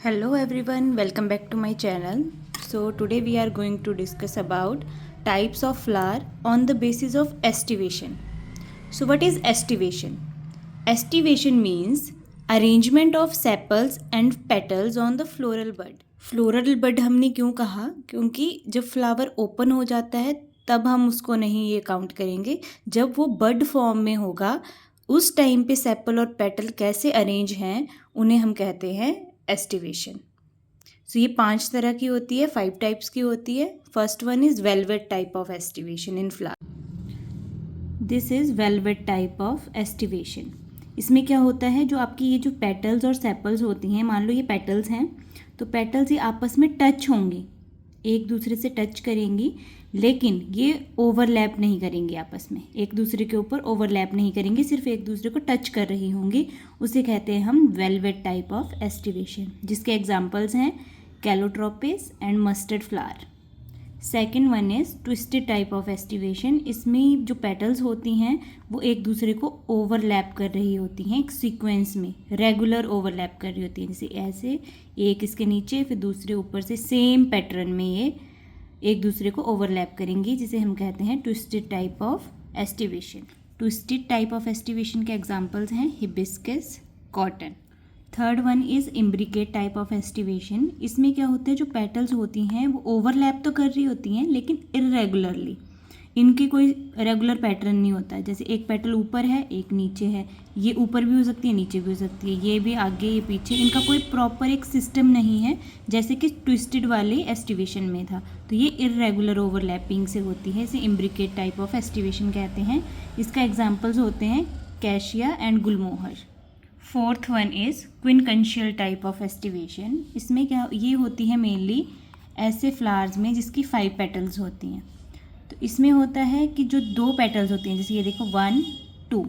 Hello everyone, welcome back to my channel. So today we are going to discuss about types of flower on the basis of estivation. So what is estivation? Estivation means arrangement of sepals and petals on the floral bud. Floral bud हमने क्यों कहा? क्योंकि जब flower open हो जाता है तब हम उसको नहीं ये काउंट करेंगे, जब वो बड फॉर्म में होगा उस टाइम पे सेपल और पेटल कैसे अरेंज हैं उन्हें हम कहते हैं एस्टिवेशन. सो ये 5 तरह की होती है, 5 टाइप्स की होती है. First one is velvet type of aestivation in flower. This is velvet type of aestivation. इसमें क्या होता है, जो आपकी ये जो पेटल्स और सेपल्स होती हैं, मान लो ये पेटल्स हैं तो पेटल्स ये आपस में टच होंगी, एक दूसरे से टच करेंगी, लेकिन ये ओवरलैप नहीं करेंगी आपस में, एक दूसरे के ऊपर ओवरलैप नहीं करेंगी, सिर्फ एक दूसरे को टच कर रही होंगी. उसे कहते हैं हम वेलवेट टाइप ऑफ एस्टिवेशन, जिसके एग्जांपल्स हैं Calotropis and mustard flower. Second one is twisted type of aestivation. इसमें जो पेटल्स होती हैं वो एक दूसरे को ओवरलैप कर रही होती हैं, एक सीक्वेंस में रेगुलर ओवरलैप कर रही होती हैं, जैसे ऐसे एक इसके नीचे फिर दूसरे ऊपर से सेम पैटर्न में ये एक दूसरे को ओवरलैप करेंगी, जिसे हम कहते हैं twisted type of aestivation. Twisted type of aestivation के एग्जांपल्स हैं hibiscus, cotton. Third one is imbricate type of aestivation. इसमें क्या होता है, जो पेटल्स होती हैं वो ओवरलैप तो कर रही होती हैं लेकिन इरेगुलरली, इनकी कोई रेगुलर पैटर्न नहीं होता है. जैसे एक पेटल ऊपर है एक नीचे है, ये ऊपर भी हो सकती है नीचे भी हो सकती है, ये भी आगे ये पीछे, इनका कोई प्रॉपर एक सिस्टम नहीं है जैसे कि ट्विस्टेड वाले एस्टिवेशन में था. तो ये इरेगुलर ओवरलैपिंग से होती है, इसे इम्ब्रिकेट टाइप ऑफ एस्टिवेशन कहते हैं. इसका एग्जाम्पल्स होते हैं cassia and gulmohar. Fourth one is quincuncial type of aestivation. इसमें क्या ये होती है मेनली ऐसे फ्लावर्स में जिसकी 5 पेटल्स होती हैं. तो इसमें होता है कि जो 2 पेटल्स होती हैं, जैसे ये देखो 1 2,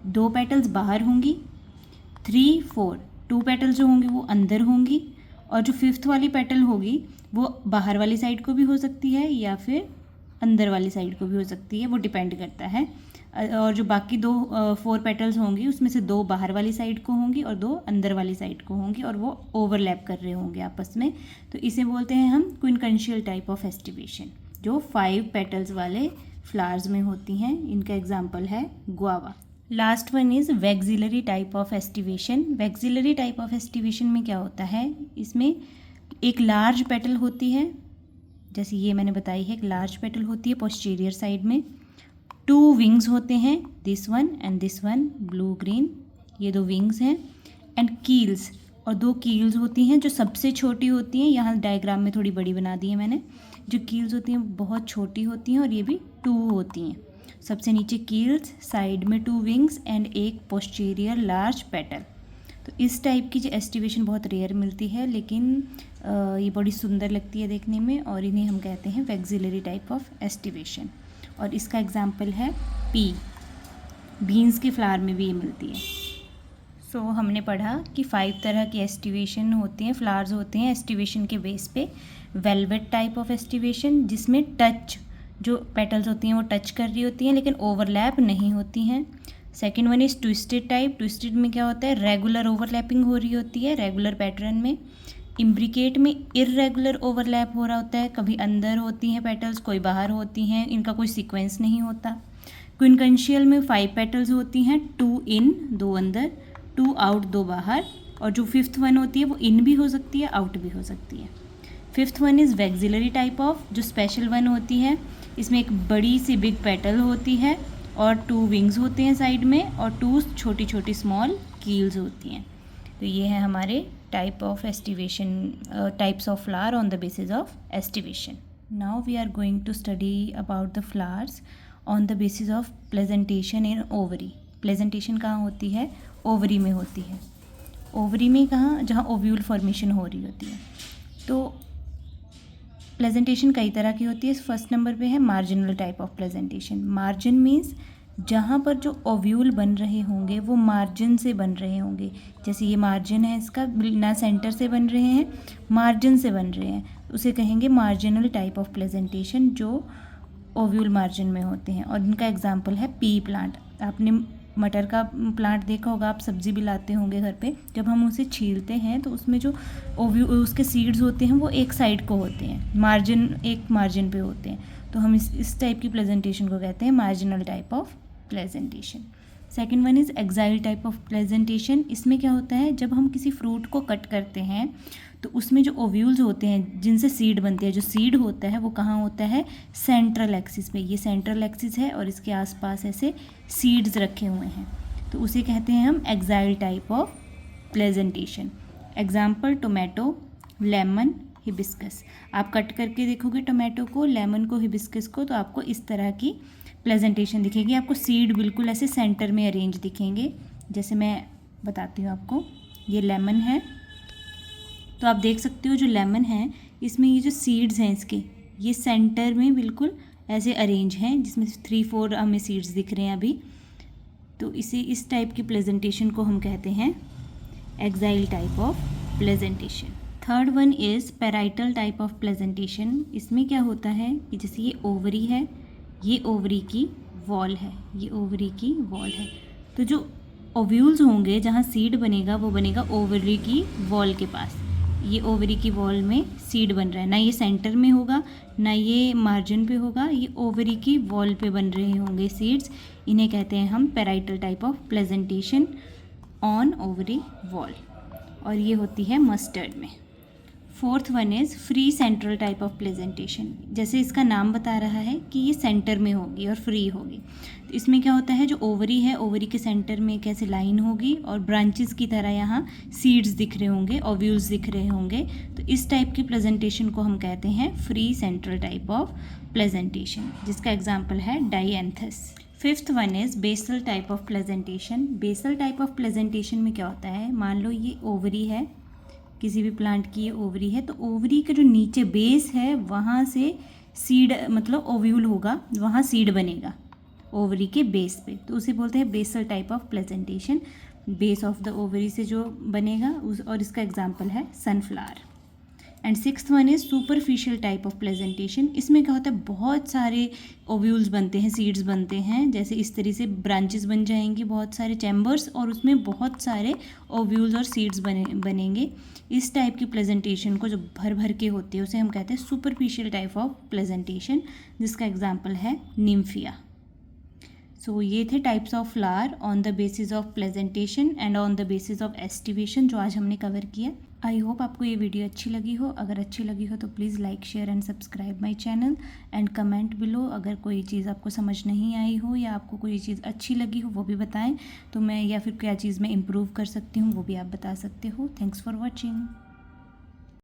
2 पेटल्स बाहर होंगी, 3 4, 2 पेटल्स जो होंगी वो अंदर होंगी, और जो 5th वाली पेटल होगी वो बाहर वाली साइड को भी हो सकती है या फिर अंदर वाली साइड को भी हो सकती है, वो डिपेंड करता है. और जो बाकी 4 पेटल्स होंगी उसमें से 2 बाहर वाली साइड को होंगी और 2 अंदर वाली साइड को होंगी, और वो ओवरलैप कर रहे होंगे आपस में. तो इसे बोलते हैं हम क्विनकंशियल टाइप ऑफ एस्टिवेशन, जो 5 पेटल्स वाले फ्लावर्स में होती हैं. इनका एग्जाम्पल है guava. Last one is vexillary type of aestivation. Vexillary type of aestivation में क्या होता है, इसमें एक लार्ज पेटल होती है, जैसे ये मैंने बताई है, एक लार्ज पेटल होती है पोस्टीरियर साइड में. 2 विंग्स होते हैं, this one and this one, blue green, ये 2 विंग्स हैं. एंड कील्स, और 2 कील्स होती हैं जो सबसे छोटी होती हैं, यहाँ डायग्राम में थोड़ी बड़ी बना दी है मैंने. जो कील्स होती हैं बहुत छोटी होती हैं और ये भी 2 होती हैं. सबसे नीचे कील्स, साइड में 2 विंग्स एंड एक पोस्टीरियर लार्ज पेटल. तो इस टाइप की जो एस्टिवेशन बहुत रेयर मिलती है, लेकिन ये बड़ी सुंदर लगती है देखने में, और इन्हें हम कहते हैं वैक्सिलरी टाइप ऑफ एस्टिवेशन. और इसका एग्जाम्पल है पी, बीन्स के फ्लावर में भी ये मिलती है. सो हमने पढ़ा कि 5 तरह की एस्टिवेशन होती हैं, फ्लावर्स होते हैं एस्टिवेशन के बेस पे. वेलवेट टाइप ऑफ एस्टिवेशन, जिसमें टच, जो पेटल्स होती हैं वो टच कर रही होती हैं लेकिन ओवरलैप नहीं होती हैं. Second one is twisted type. Twisted में क्या होता है, रेगुलर ओवरलैपिंग हो रही होती है रेगुलर पैटर्न में. इम्ब्रिकेट में इरेगुलर ओवरलैप हो रहा होता है, कभी अंदर होती हैं पेटल्स, कोई बाहर होती हैं, इनका कोई सीक्वेंस नहीं होता. क्विनकंशियल में 5 पेटल्स होती हैं, 2 इन 2 अंदर, 2 आउट 2 बाहर, और जो 5th वन होती है वो इन भी हो सकती है आउट भी हो सकती है. 5th one is vexillary type of, जो स्पेशल वन होती है. इसमें एक बड़ी सी बिग पेटल होती है और 2 विंग्स होते हैं साइड में, और 2 छोटी छोटी स्मॉल कील्स होती हैं. तो ये है हमारे type of aestivation, types of flower on the basis of aestivation. Now we are going to study about the flowers on the basis of placentation in ovary. Placentation कहाँ होती है, ओवरी में होती है. ओवरी में कहाँ, जहाँ ओव्यूल फॉर्मेशन हो रही होती है. तो प्रेजेंटेशन कई तरह की होती है. फर्स्ट नंबर पे है marginal type of presentation. Margin means जहाँ पर जो ओव्यूल बन रहे होंगे वो मार्जिन से बन रहे होंगे. जैसे ये मार्जिन है इसका, ना सेंटर से बन रहे हैं, मार्जिन से बन रहे हैं, उसे कहेंगे मार्जिनल टाइप ऑफ प्रेजेंटेशन, जो ओव्यूल मार्जिन में होते हैं. और इनका एग्जांपल है पी प्लांट. आपने मटर का प्लांट देखा होगा, आप सब्ज़ी भी लाते होंगे घर पे, जब हम उसे छीलते हैं तो उसमें जो उसके सीड्स होते हैं वो एक साइड को होते हैं, एक मार्जिन पे होते हैं, तो हम इस टाइप की प्रेजेंटेशन को कहते हैं marginal type of placentation. Second one is axile type of placentation. इसमें क्या होता है, जब हम किसी फ्रूट को कट करते हैं तो उसमें जो ओव्यूल्स होते हैं जिनसे सीड बनती है, जो सीड होता है वो कहाँ होता है, सेंट्रल एक्सिस पे। ये सेंट्रल एक्सिस है और इसके आसपास ऐसे सीड्स रखे हुए हैं, तो उसे कहते हैं हम axile type of placentation. Example tomato, lemon, hibiscus. आप कट करके देखोगे टोमेटो को, लेमन को, हिबिस्कस को, तो आपको इस तरह की प्रेजेंटेशन दिखेगी। आपको सीड बिल्कुल ऐसे सेंटर में अरेंज दिखेंगे। जैसे मैं बताती हूँ आपको, ये लेमन है, तो आप देख सकते हो जो लेमन है इसमें ये जो सीड्स हैं इसके, ये सेंटर में बिल्कुल ऐसे अरेंज हैं, जिसमें 3-4 हमें सीड्स दिख रहे हैं अभी। तो इस टाइप की प्रेजेंटेशन को हम कहते हैं axile type of placentation. Third one is parietal type of placentation. इसमें क्या होता है कि जैसे ये ओवरी है, ये ओवरी की वॉल है, ये ओवरी की वॉल है, तो जो ओव्यूल्स होंगे जहाँ सीड बनेगा वो बनेगा ओवरी की वॉल के पास। ये ओवरी की वॉल में सीड बन रहा है, ना ये सेंटर में होगा ना ये मार्जिन पे होगा, ये ओवरी की वॉल पे बन रहे होंगे सीड्स। इन्हें कहते हैं हम parietal type of presentation on ovary wall, और ये होती है मस्टर्ड में। Fourth one is free central type of presentation. जैसे इसका नाम बता रहा है कि ये सेंटर में होगी और फ्री होगी, तो इसमें क्या होता है, जो ओवरी है, ओवरी के सेंटर में एक ऐसे लाइन होगी और ब्रांचेस की तरह यहाँ सीड्स दिख रहे होंगे, ओव्यूल्स दिख रहे होंगे, तो इस टाइप की प्रेजेंटेशन को हम कहते हैं free central type of presentation, जिसका एग्जाम्पल है dianthus. Fifth one is basal type of presentation. Basal type of presentation में क्या होता है, मान लो ये ओवरी है, किसी भी प्लांट की ये ओवरी है, तो ओवरी के जो नीचे बेस है वहाँ से सीड, मतलब ओव्यूल होगा, वहाँ सीड बनेगा ओवरी के बेस पे, तो उसे बोलते हैं basal type of placentation. Base of the ovary से जो बनेगा और इसका एग्जाम्पल है sunflower. And sixth one is superficial type of placentation. इसमें क्या होता है, बहुत सारे ओव्यूल्स बनते हैं, सीड्स बनते हैं, जैसे इस तरह से ब्रांचेस बन जाएंगी, बहुत सारे चैम्बर्स, और उसमें बहुत सारे ओव्यूल्स और सीड्स बनेंगे। इस टाइप की प्रेजेंटेशन को जो भर भर के होती है उसे हम कहते हैं सुपरफिशियल टाइप ऑफ प्रेजेंटेशन, जिसका एग्जाम्पल है निम्फिया। सो ये थे types of flower on the basis of presentation and on the basis of aestivation, जो आज हमने कवर किया। आई होप आपको ये वीडियो अच्छी लगी हो। अगर अच्छी लगी हो तो please like, share and subscribe my channel, and comment below अगर कोई चीज़ आपको समझ नहीं आई हो या आपको कोई चीज़ अच्छी लगी हो वो भी बताएं, तो मैं या फिर क्या चीज़ मैं इम्प्रूव कर सकती हूँ वो भी आप बता सकते हो। Thanks for watching.